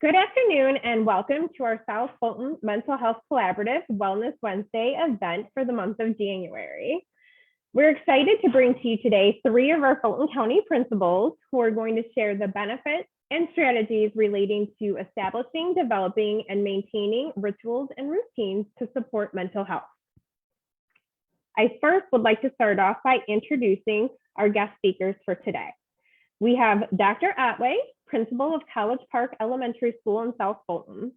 Good afternoon and welcome to our South Fulton Mental Health Collaborative Wellness Wednesday event for the month of January. We're excited to bring to you today 3 of our Fulton County principals who are going to share the benefits and strategies relating to establishing, developing, and maintaining rituals and routines to support mental health. I first would like to start off by introducing our guest speakers for today. We have Dr. Otway, principal of College Park Elementary School in South Fulton.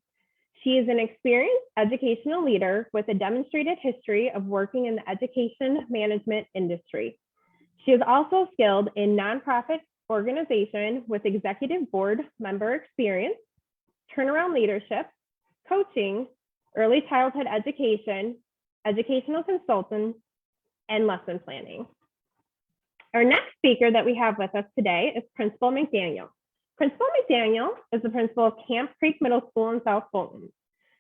She is an experienced educational leader with a demonstrated history of working in the education management industry. She is also skilled in nonprofit organization with executive board member experience, turnaround leadership, coaching, early childhood education, educational consultant, and lesson planning. Our next speaker that we have with us today is Principal McDaniel. Principal McDaniel is the principal of Camp Creek Middle School in South Fulton.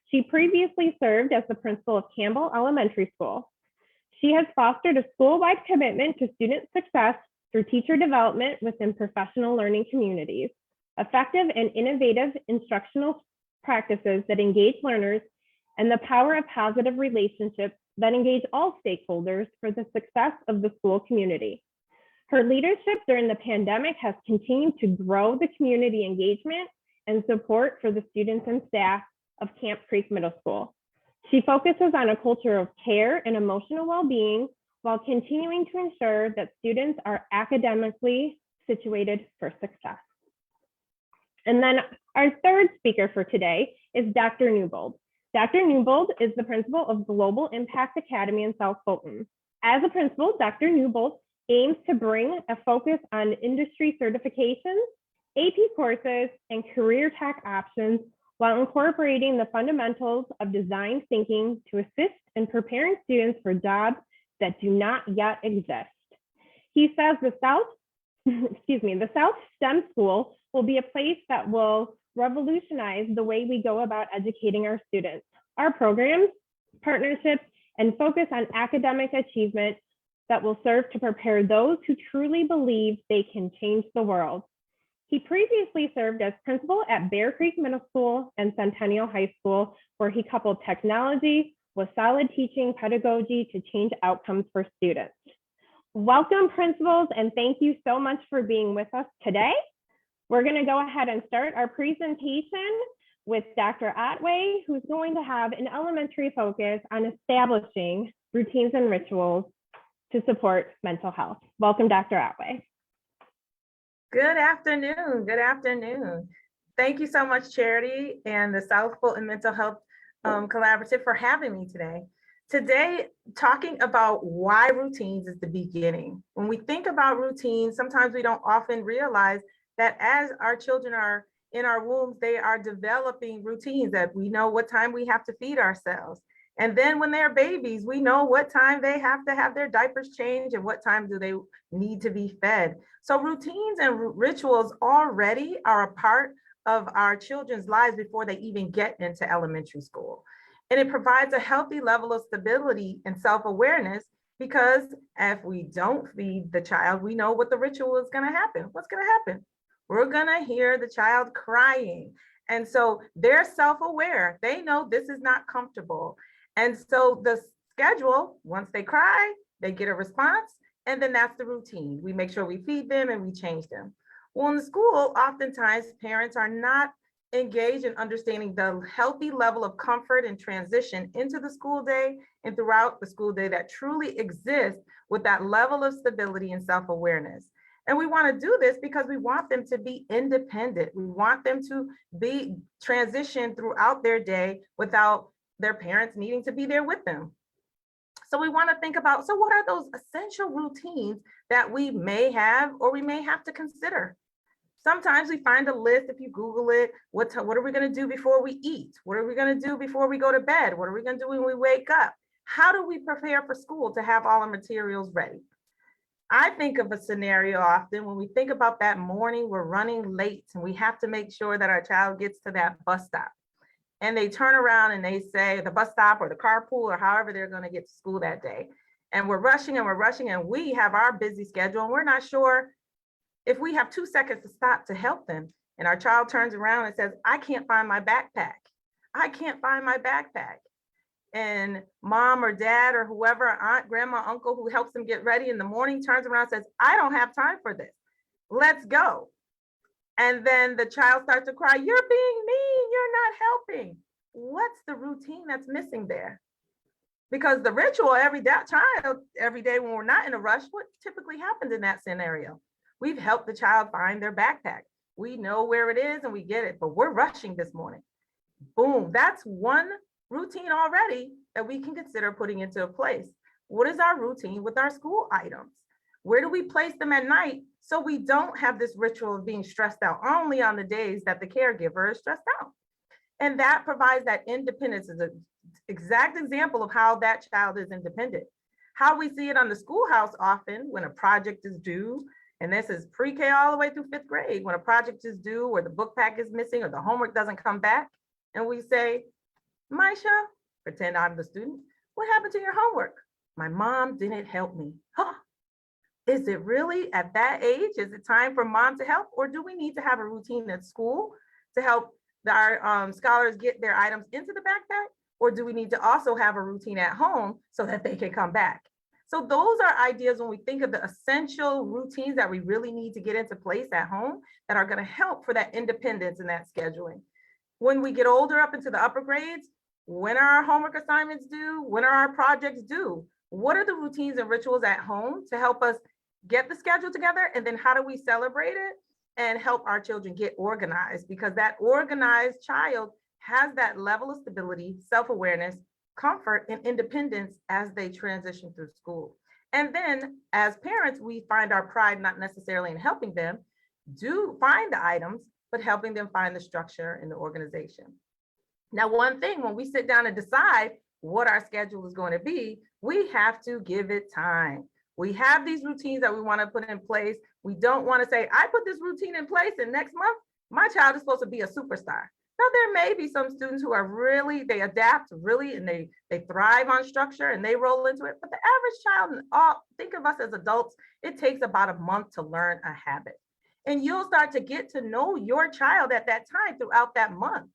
She previously served as the principal of Campbell Elementary School. She has fostered a school-wide commitment to student success through teacher development within professional learning communities, effective and innovative instructional practices that engage learners, and the power of positive relationships that engage all stakeholders for the success of the school community. Her leadership during the pandemic has continued to grow the community engagement and support for the students and staff of Camp Creek Middle School. She focuses on a culture of care and emotional well-being while continuing to ensure that students are academically situated for success. And then our third speaker for today is Dr. Newbold. Dr. Newbold is the principal of Global Impact Academy in South Fulton. As a principal, Dr. Newbold aims to bring a focus on industry certifications, AP courses, and career tech options while incorporating the fundamentals of design thinking to assist in preparing students for jobs that do not yet exist. He says the South STEM School will be a place that will revolutionize the way we go about educating our students. Our programs, partnerships, and focus on academic achievement that will serve to prepare those who truly believe they can change the world. He previously served as principal at Bear Creek Middle School and Centennial High School, where he coupled technology with solid teaching pedagogy to change outcomes for students. Welcome, principals, and thank you so much for being with us today. We're going to go ahead and start our presentation with Dr. Otway, who's going to have an elementary focus on establishing routines and rituals to support mental health. Welcome, Dr. Otway. Good afternoon. Good afternoon. Thank you so much, Charity and the South Fulton Mental Health Collaborative for having me today. Today, talking about why routines is the beginning. When we think about routines, sometimes we don't often realize that as our children are in our wombs, they are developing routines that we know what time we have to feed ourselves. And then when they're babies, we know what time they have to have their diapers changed and what time do they need to be fed. So routines and rituals already are a part of our children's lives before they even get into elementary school. And it provides a healthy level of stability and self-awareness because if we don't feed the child, we know what the ritual is going to happen. What's going to happen? We're going to hear the child crying. And so they're self-aware. They know this is not comfortable. And so the schedule, once they cry, they get a response, and then that's the routine. We make sure we feed them and we change them. Well, in the school, oftentimes parents are not engaged in understanding the healthy level of comfort and transition into the school day and throughout the school day that truly exists with that level of stability and self-awareness. And we want to do this because we want them to be independent. We want them to be transitioned throughout their day without their parents needing to be there with them. So we want to think about, so what are those essential routines that we may have or we may have to consider? Sometimes we find a list, if you Google it, what are we going to do before we eat? What are we going to do before we go to bed? What are we going to do when we wake up? How do we prepare for school to have all our materials ready? I think of a scenario often when we think about that morning, we're running late and we have to make sure that our child gets to that bus stop. And they turn around and they say the bus stop or the carpool or however they're going to get to school that day. And we're rushing and we have our busy schedule and we're not sure If we have 2 seconds to stop to help them, and our child turns around and says, I can't find my backpack. I can't find my backpack. And mom or dad or whoever, aunt, grandma, uncle who helps them get ready in the morning turns around and says, I don't have time for this. Let's go. And then the child starts to cry, you're being mean, you're not helping. What's the routine that's missing there? Because the ritual every day when we're not in a rush, what typically happens in that scenario? We've helped the child find their backpack. We know where it is and we get it, but we're rushing this morning. Boom, that's one routine already that we can consider putting into place. What is our routine with our school items? Where do we place them at night so we don't have this ritual of being stressed out only on the days that the caregiver is stressed out? And that provides that independence is an exact example of how that child is independent. How we see it on the schoolhouse often when a project is due, and this is pre-K all the way through 5th grade, when a project is due or the book pack is missing or the homework doesn't come back, and we say, Maisha, pretend I'm the student, what happened to your homework? My mom didn't help me. Huh? Is it really at that age? Is it time for mom to help? Or do we need to have a routine at school to help our scholars get their items into the backpack? Or do we need to also have a routine at home so that they can come back? So those are ideas when we think of the essential routines that we really need to get into place at home that are going to help for that independence and that scheduling. When we get older up into the upper grades, when are our homework assignments due? When are our projects due? What are the routines and rituals at home to help us get the schedule together? And then how do we celebrate it and help our children get organized? Because that organized child has that level of stability, self-awareness, comfort, and independence as they transition through school. And then as parents, we find our pride not necessarily in helping them do find the items, but helping them find the structure and the organization. Now, one thing, when we sit down and decide what our schedule is going to be, we have to give it time. We have these routines that we want to put in place. We don't want to say, I put this routine in place and next month, my child is supposed to be a superstar. Now, there may be some students who are really, they adapt really, and they thrive on structure and they roll into it. But the average child, think of us as adults, it takes about a month to learn a habit. And you'll start to get to know your child at that time throughout that month.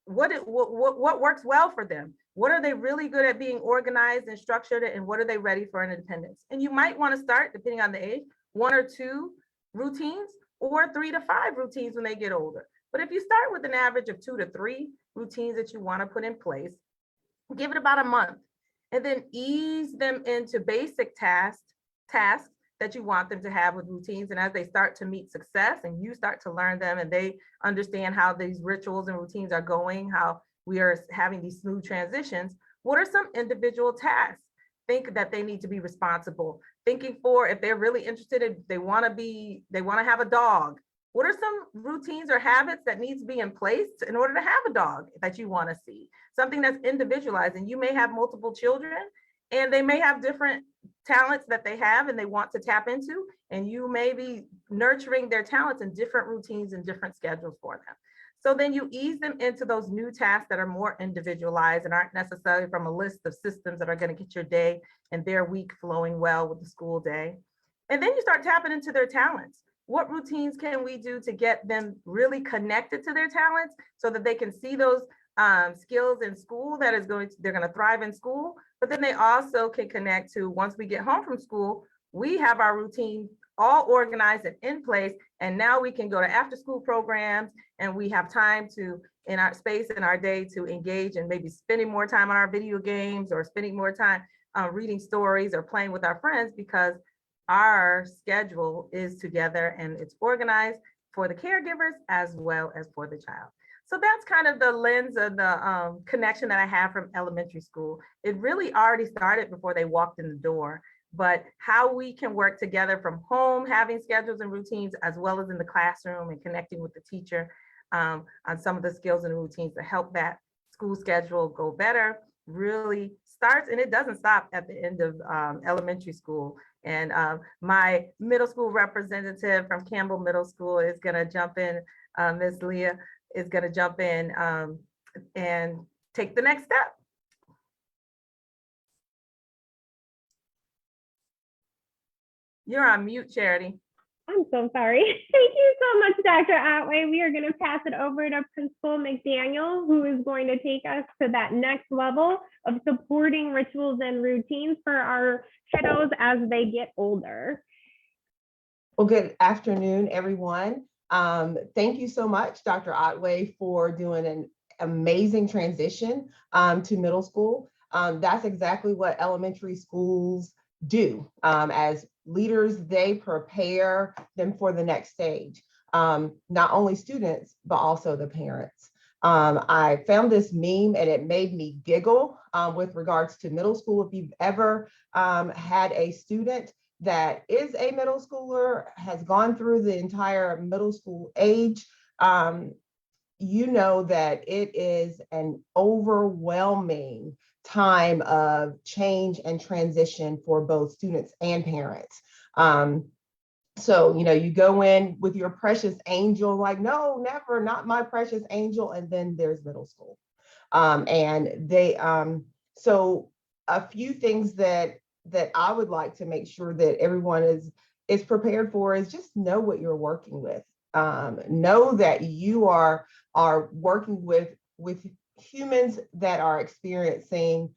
What works well for them? What are they really good at being organized and structured, and what are they ready for in independence? And you might want to start, depending on the age, 1 or 2 routines or 3 to 5 routines when they get older. But if you start with an average of 2 to 3 routines that you want to put in place, give it about a month and then ease them into basic tasks that you want them to have with routines. And as they start to meet success and you start to learn them and they understand how these rituals and routines are going, how we are having these smooth transitions, what are some individual tasks? Think that they need to be responsible. Thinking for if they're really interested in, they want to have a dog. What are some routines or habits that needs to be in place in order to have a dog that you want to see? Something that's individualized, and you may have multiple children and they may have different talents that they have and they want to tap into, and you may be nurturing their talents in different routines and different schedules for them. So then you ease them into those new tasks that are more individualized and aren't necessarily from a list of systems that are going to get your day and their week flowing well with the school day. And then you start tapping into their talents. What routines can we do to get them really connected to their talents so that they can see those skills in school they're going to thrive in school, but then they also can connect to, once we get home from school, we have our routine all organized and in place. And now we can go to after school programs and we have time to, in our space in our day, to engage and maybe spending more time on our video games or spending more time reading stories or playing with our friends, because our schedule is together and it's organized for the caregivers as well as for the child. So that's kind of the lens of the connection that I have from elementary school. It really already started before they walked in the door, but how we can work together from home, having schedules and routines, as well as in the classroom and connecting with the teacher on some of the skills and routines to help that school schedule go better, really starts, and it doesn't stop at the end of elementary school. And my middle school representative from Campbell Middle School is going to jump in. Ms. Leah is going to jump in and take the next step. You're on mute, Charity. I'm so sorry. Thank you so much, Dr. Otway. We are going to pass it over to Principal McDaniel, who is going to take us to that next level of supporting rituals and routines for our kiddos as they get older. Well, good afternoon, everyone. Thank you so much, Dr. Otway, for doing an amazing transition to middle school. That's exactly what elementary schools do. As leaders, they prepare them for the next stage. Not only students, but also the parents. I found this meme and it made me giggle with regards to middle school. If you've ever had a student that is a middle schooler, has gone through the entire middle school age, you know that it is an overwhelming time of change and transition for both students and parents. So, you go in with your precious angel, like, no, never, not my precious angel. And then there's middle school. So a few things that I would like to make sure that everyone is prepared for is just know what you're working with. Know that you are working with humans that are experiencing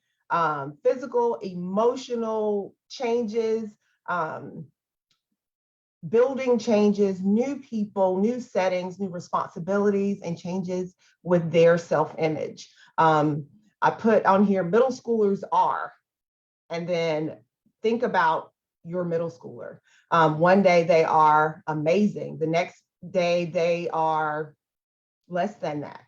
physical, emotional changes, building changes, new people, new settings, new responsibilities, and changes with their self-image. I put on here, middle schoolers are, and then think about your middle schooler. One day they are amazing. The next day they are less than that.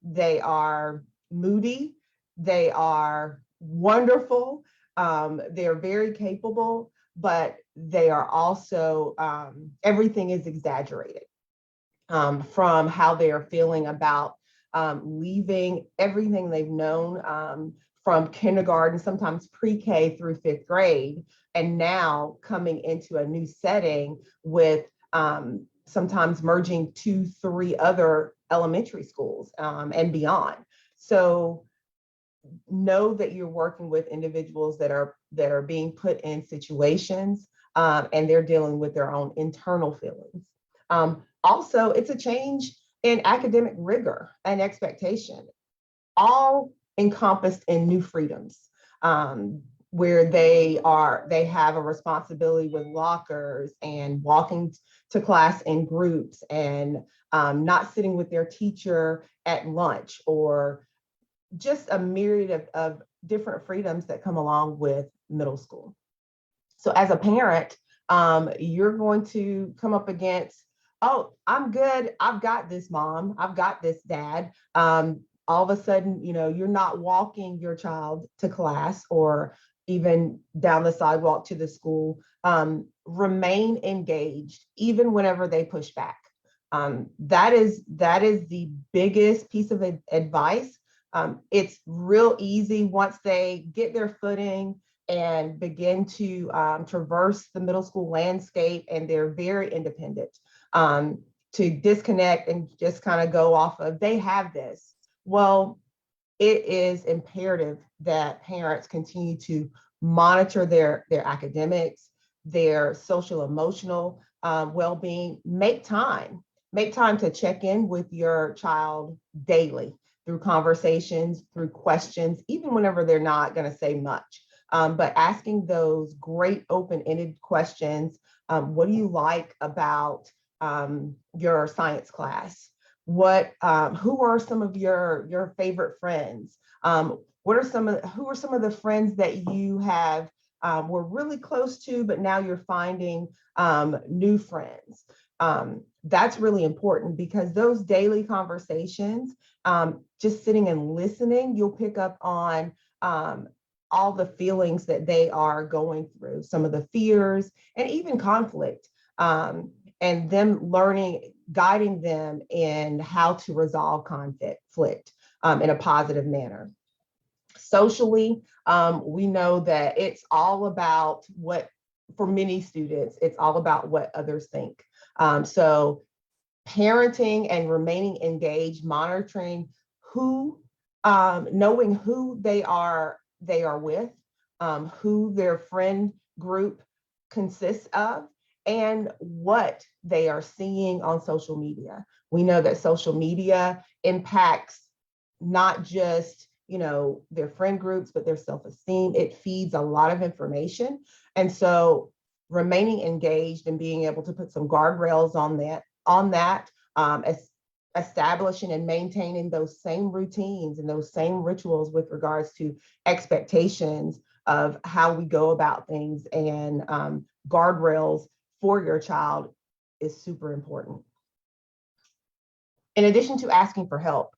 They are moody. They are wonderful. They're very capable, but they are also, everything is exaggerated from how they are feeling about leaving everything they've known from kindergarten, sometimes pre-K through 5th grade, and now coming into a new setting with sometimes merging 2, 3 other elementary schools and beyond. So know that you're working with individuals that are being put in situations and they're dealing with their own internal feelings. Also, it's a change in academic rigor and expectation, all encompassed in new freedoms, where they have a responsibility with lockers and walking to class in groups and not sitting with their teacher at lunch, or just a myriad of different freedoms that come along with middle school. So as a parent, you're going to come up against, oh, I'm good. I've got this, mom. I've got this, dad. All of a sudden, you're not walking your child to class or even down the sidewalk to the school. Remain engaged, even whenever they push back. That is the biggest piece of advice. It's real easy once they get their footing and begin to traverse the middle school landscape, and they're very independent, to disconnect and just kind of go off of, they have this. Well, it is imperative that parents continue to monitor their academics, their social emotional well-being. Make time to check in with your child daily through conversations, through questions, even whenever they're not going to say much. But asking those great open-ended questions. What do you like about your science class? Who are some of your favorite friends? Who are some of the friends that you have were really close to, but now you're finding new friends? That's really important, because those daily conversations, just sitting and listening, you'll pick up on all the feelings that they are going through, some of the fears and even conflict, and them learning, guiding them in how to resolve conflict in a positive manner. Socially, we know that it's all about for many students, it's all about what others think. So parenting and remaining engaged, monitoring knowing who they are with, who their friend group consists of, and what they are seeing on social media. We know that social media impacts not just, their friend groups, but their self-esteem. It feeds a lot of information. And so remaining engaged and being able to put some guardrails on that, establishing and maintaining those same routines and those same rituals with regards to expectations of how we go about things, and guardrails for your child is super important. In addition to asking for help,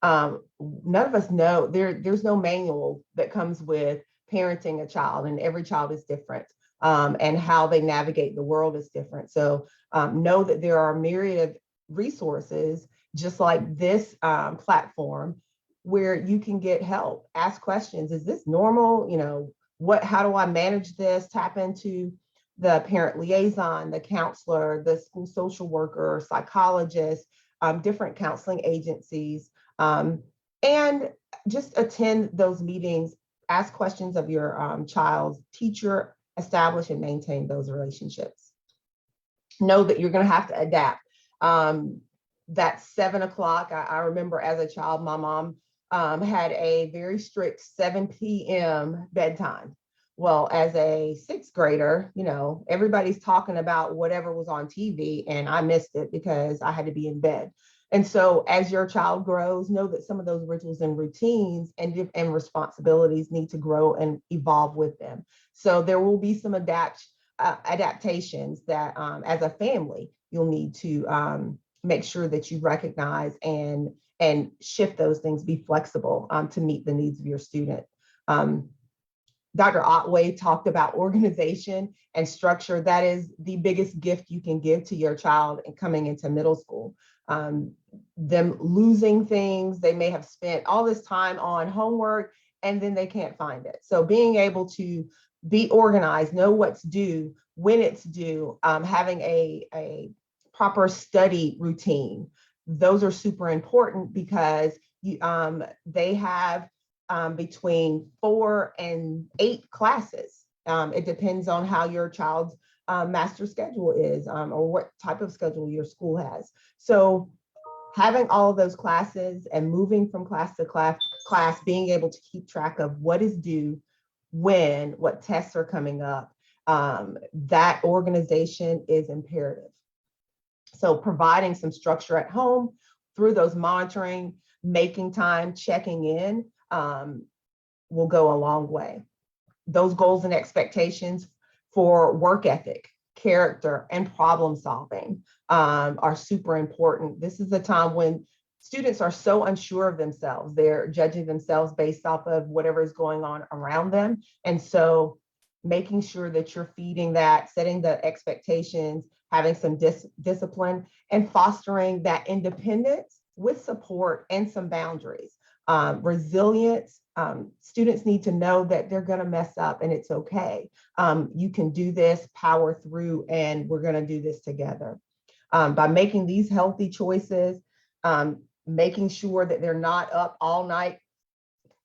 none of us know, there's no manual that comes with parenting a child, and every child is different, and how they navigate the world is different. So know that there are a myriad of resources, just like this platform, where you can get help, ask questions. Is this normal? How do I manage this? Tap into the parent liaison, the counselor, the school social worker, psychologist, different counseling agencies, and just attend those meetings, ask questions of your child's teacher, establish and maintain those relationships. Know that you're going to have to adapt. That 7 o'clock, I remember as a child, my mom had a very strict 7 p.m. bedtime. Well, as a 6th grader, everybody's talking about whatever was on TV, and I missed it because I had to be in bed. And so as your child grows, know that some of those rituals and routines and responsibilities need to grow and evolve with them. So there will be some adaptations that as a family, you'll need to make sure that you recognize and shift those things, be flexible to meet the needs of your student. Dr. Otway talked about organization and structure. That is the biggest gift you can give to your child and coming into middle school. Them losing things, they may have spent all this time on homework and then they can't find it. So being able to be organized, know what's due, when it's due, having a proper study routine. Those are super important because they have between 4 and 8 classes. It depends on how your child's master schedule is, or what type of schedule your school has. So having all of those classes and moving from class to class, being able to keep track of what is due, when, what tests are coming up, that organization is imperative. So providing some structure at home through those monitoring, making time, checking in, will go a long way. Those goals and expectations for work ethic, character, and problem solving are super important. This is a time when students are so unsure of themselves. They're judging themselves based off of whatever is going on around them. And so making sure that you're feeding that, setting the expectations, having some discipline, and fostering that independence with support and some boundaries. Resilience, students need to know that they're going to mess up and it's okay. You can do this, power through, and we're going to do this together. By making these healthy choices, making sure that they're not up all night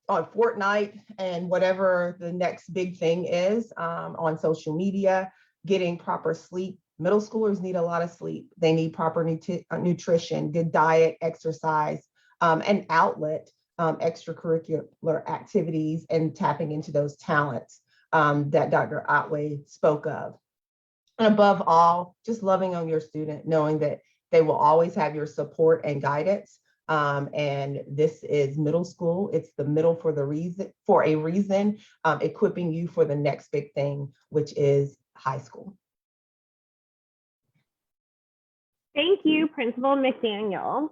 on Fortnite and whatever the next big thing is on social media, getting proper sleep. Middle schoolers need a lot of sleep. They need proper nutrition, good diet, exercise, and outlet, extracurricular activities, and tapping into those talents that Dr. Otway spoke of. And above all, just loving on your student, knowing that they will always have your support and guidance. And this is middle school. It's the middle for a reason, equipping you for the next big thing, which is high school. Thank you, Principal McDaniel.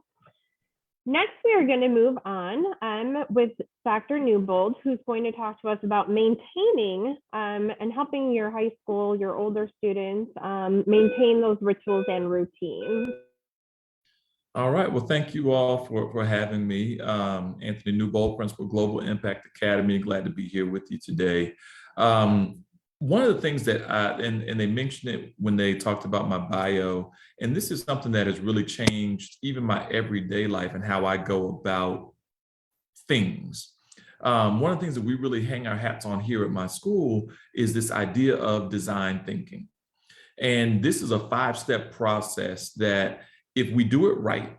Next, we are going to move on with Dr. Newbold, who's going to talk to us about maintaining and helping your high school, your older students, maintain those rituals and routines. All right. Well, thank you all for having me. Anthony Newbold, Principal, Global Impact Academy. Glad to be here with you today. One of the things that and they mentioned it when they talked about my bio, and this is something that has really changed even my everyday life and how I go about things. One of the things that we really hang our hats on here at my school is this idea of design thinking. And this is a 5-step process that if we do it right,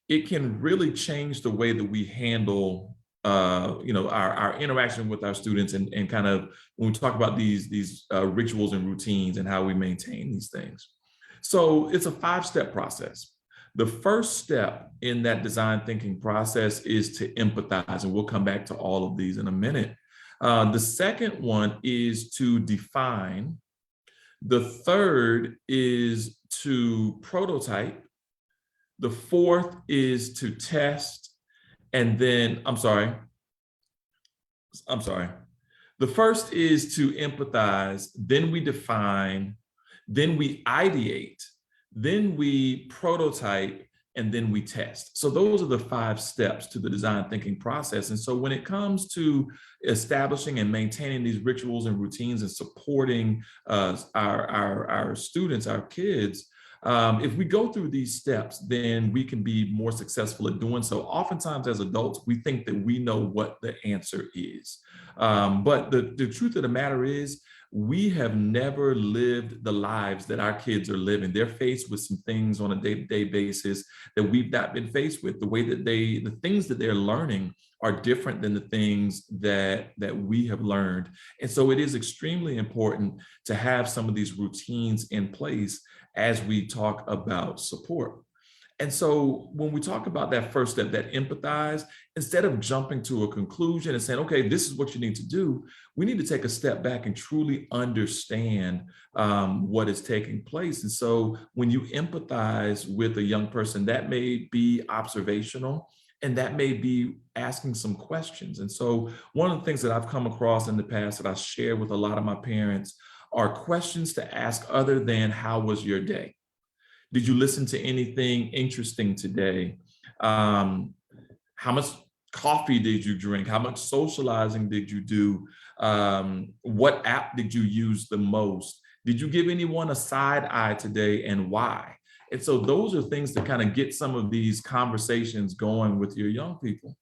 it can really change the way that we handle our interaction with our students, and kind of when we talk about these rituals and routines and how we maintain these things. So it's a 5-step process. The first step in that design thinking process is to empathize, and we'll come back to all of these in a minute. The second one is to define. The third is to prototype. The fourth is to test. And then, I'm sorry. The first is to empathize, then we define, then we ideate, then we prototype, and then we test. So those are the 5 steps to the design thinking process. And so when it comes to establishing and maintaining these rituals and routines and supporting our students, our kids, if we go through these steps, then we can be more successful at doing so. Oftentimes as adults, we think that we know what the answer is. But the truth of the matter is, we have never lived the lives that our kids are living. They're faced with some things on a day-to-day basis that we've not been faced with. The way that the things that they're learning are different than the things that we have learned. And so it is extremely important to have some of these routines in place as we talk about support. And so when we talk about that first step, that empathize, instead of jumping to a conclusion and saying, okay, this is what you need to do, we need to take a step back and truly understand what is taking place. And so when you empathize with a young person, that may be observational, and that may be asking some questions. And so one of the things that I've come across in the past that I share with a lot of my parents are questions to ask other than, how was your day? Did you listen to anything interesting today? How much coffee did you drink? How much socializing did you do? What app did you use the most? Did you give anyone a side eye today, and why? And so those are things to kind of get some of these conversations going with your young people.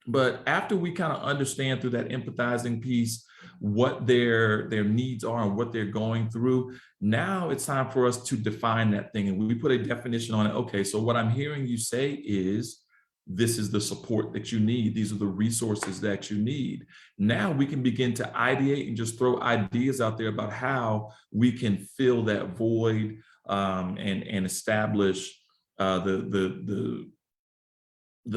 But after we kind of understand through that empathizing piece what their needs are and what they're going through, now it's time for us to define that thing. And we put a definition on it. Okay, so what I'm hearing you say is, this is the support that you need. These are the resources that you need. Now we can begin to ideate and just throw ideas out there about how we can fill that void and establish the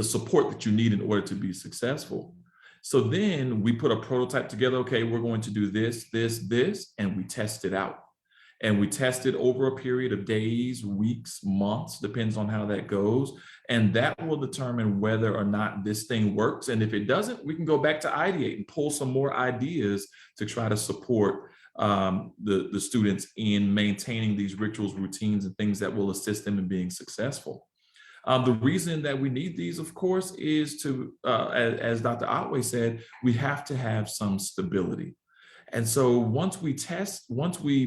support that you need in order to be successful. So then we put a prototype together. Okay, we're going to do this, and we test it out. And we test it over a period of days, weeks, months, depends on how that goes. And that will determine whether or not this thing works. And if it doesn't, we can go back to ideate and pull some more ideas to try to support the students in maintaining these rituals, routines, and things that will assist them in being successful. The reason that we need these, of course, is to, as Dr. Otway said, we have to have some stability. And so once we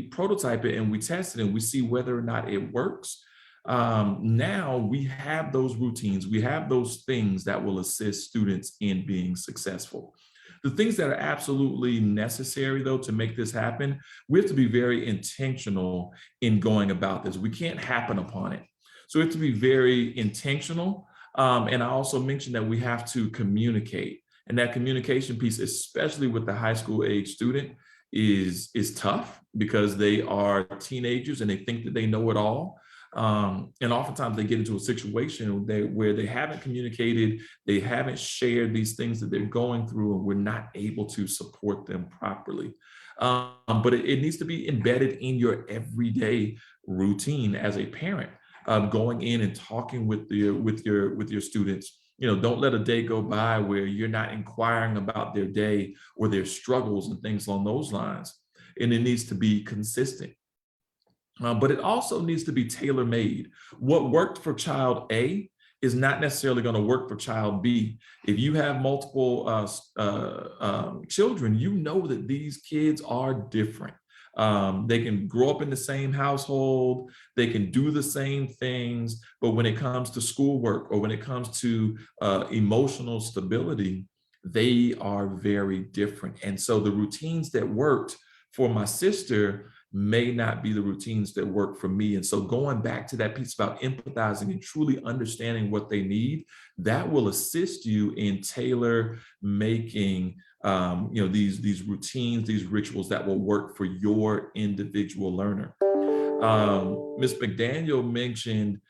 prototype it and we test it and we see whether or not it works, now we have those routines, we have those things that will assist students in being successful. The things that are absolutely necessary, though, to make this happen, we have to be very intentional in going about this. We can't happen upon it. So we have to be very intentional. And I also mentioned that we have to communicate. And that communication piece, especially with the high school age student, is tough because they are teenagers and they think that they know it all. And oftentimes they get into a situation where they haven't communicated, they haven't shared these things that they're going through, and we're not able to support them properly. But it needs to be embedded in your everyday routine as a parent. Going in and talking with your students. Don't let a day go by where you're not inquiring about their day or their struggles and things along those lines. And it needs to be consistent. But it also needs to be tailor-made. What worked for child A is not necessarily going to work for child B. If you have multiple children, you know that these kids are different. They can grow up in the same household, they can do the same things, but when it comes to schoolwork or when it comes to emotional stability, they are very different. And so the routines that worked for my sister may not be the routines that work for me. And so going back to that piece about empathizing and truly understanding what they need, that will assist you in tailor making these routines, these rituals that will work for your individual learner. Ms. McDaniel mentioned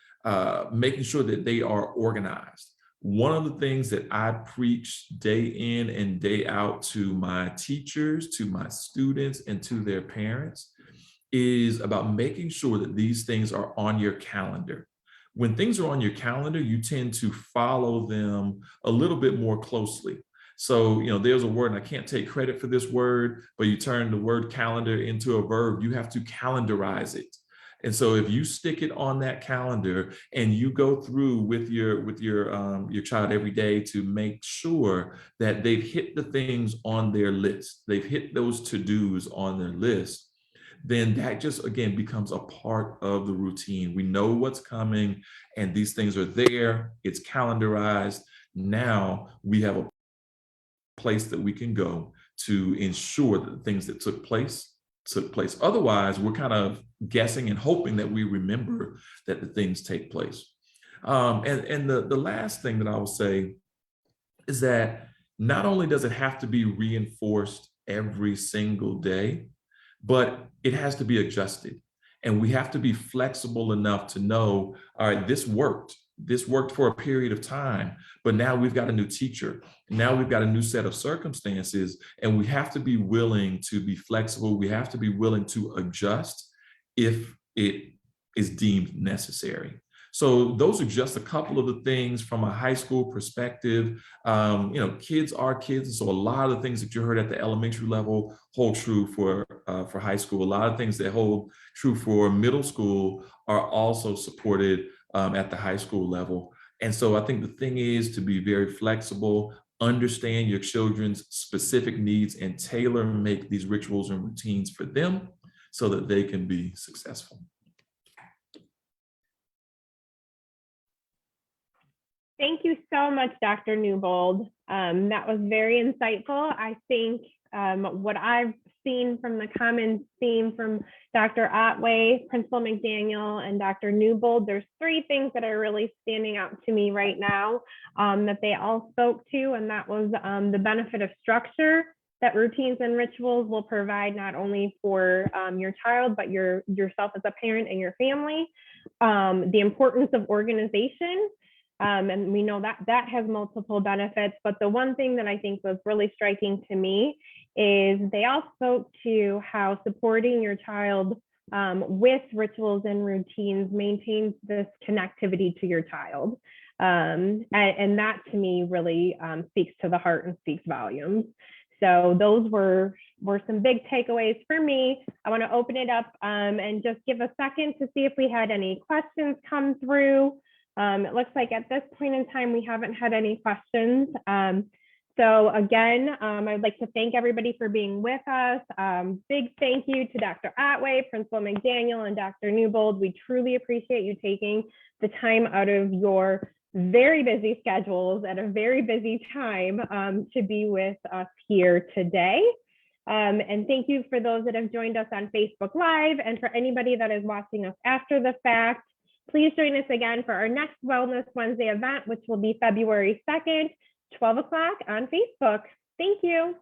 making sure that they are organized. One of the things that I preach day in and day out to my teachers, to my students, and to their parents is about making sure that these things are on your calendar. When things are on your calendar, you tend to follow them a little bit more closely. So, there's a word, and I can't take credit for this word, but you turn the word calendar into a verb, you have to calendarize it. And so if you stick it on that calendar and you go through with your child every day to make sure that they've hit the things on their list, they've hit those to-dos on their list, then that just, again, becomes a part of the routine. We know what's coming and these things are there, it's calendarized. Now we have a place that we can go to ensure that the things that took place. Otherwise, we're kind of guessing and hoping that we remember that the things take place. And the last thing that I will say is that not only does it have to be reinforced every single day, but it has to be adjusted. And we have to be flexible enough to know, all right, this worked. This worked for a period of time, but now we've got a new teacher. Now we've got a new set of circumstances, and we have to be willing to be flexible. We have to be willing to adjust if it is deemed necessary. So those are just a couple of the things from a high school perspective. Kids are kids. And so a lot of the things that you heard at the elementary level hold true for high school. A lot of things that hold true for middle school are also supported at the high school level. And so I think the thing is to be very flexible, understand your children's specific needs, and tailor make these rituals and routines for them so that they can be successful. Thank you so much, Dr. Newbold. That was very insightful. I think what I've seen from the common theme from Dr. Otway, Principal McDaniel, and Dr. Newbold, there's three things that are really standing out to me right now that they all spoke to, and that was the benefit of structure that routines and rituals will provide not only for your child, but yourself as a parent and your family, the importance of organization. And we know that has multiple benefits, but the one thing that I think was really striking to me is they all spoke to how supporting your child with rituals and routines maintains this connectivity to your child. And that to me really speaks to the heart and speaks volumes. So those were some big takeaways for me. I want to open it up and just give a second to see if we had any questions come through. It looks like at this point in time, we haven't had any questions. So again, I'd like to thank everybody for being with us. Big thank you to Dr. Otway, Principal McDaniel, and Dr. Newbold. We truly appreciate you taking the time out of your very busy schedules at a very busy time to be with us here today. And thank you for those that have joined us on Facebook Live, and for anybody that is watching us after the fact. Please join us again for our next Wellness Wednesday event, which will be February 2nd, 12 o'clock on Facebook. Thank you.